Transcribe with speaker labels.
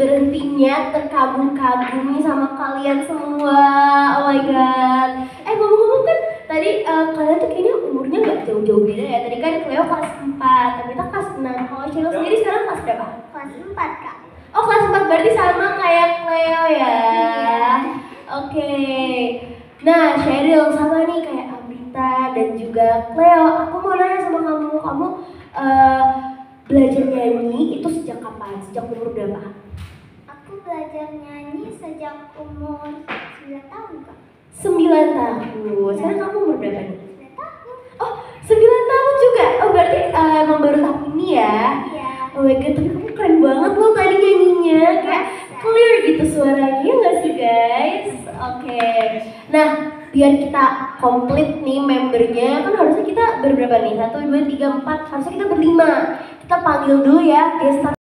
Speaker 1: berhenti-berhentinya terkagum-kagum nih sama kalian semua. Oh my god. Ngomong-ngomong kan tadi kalian tuh kayaknya umurnya gak jauh-jauh beda ya. Tadi kan Cleo kelas 4, Tabita kelas 6. Kalau Cilo sendiri sekarang kelas berapa?
Speaker 2: Kelas 4, Kak.
Speaker 1: Oh, kelas 4 berarti sama kayak Cleo ya. Oke. Nah, Sheryl sama nih kayak Abrita dan juga Cleo. Aku mau nanya sama kamu belajar nyanyi itu sejak kapan? Sejak umur berapa?
Speaker 2: Aku belajar nyanyi sejak umur 9 tahun, Kak.
Speaker 1: 9 tahun. Sekarang kamu umur berapa nih?
Speaker 2: 9 tahun.
Speaker 1: Oh, 9 tahun juga. Oh, berarti emang baru tahun ini ya?
Speaker 2: Iya.
Speaker 1: Oh my god, tapi kamu keren banget loh tadi nyanyinya. Kayak clear gitu suaranya, nggak sih guys? Oke. Nah, biar kita komplit nih membernya, kan harusnya kita berberapa nih? 1, 2, 3, 4. Harusnya kita berlima. Kita panggil dulu ya guest star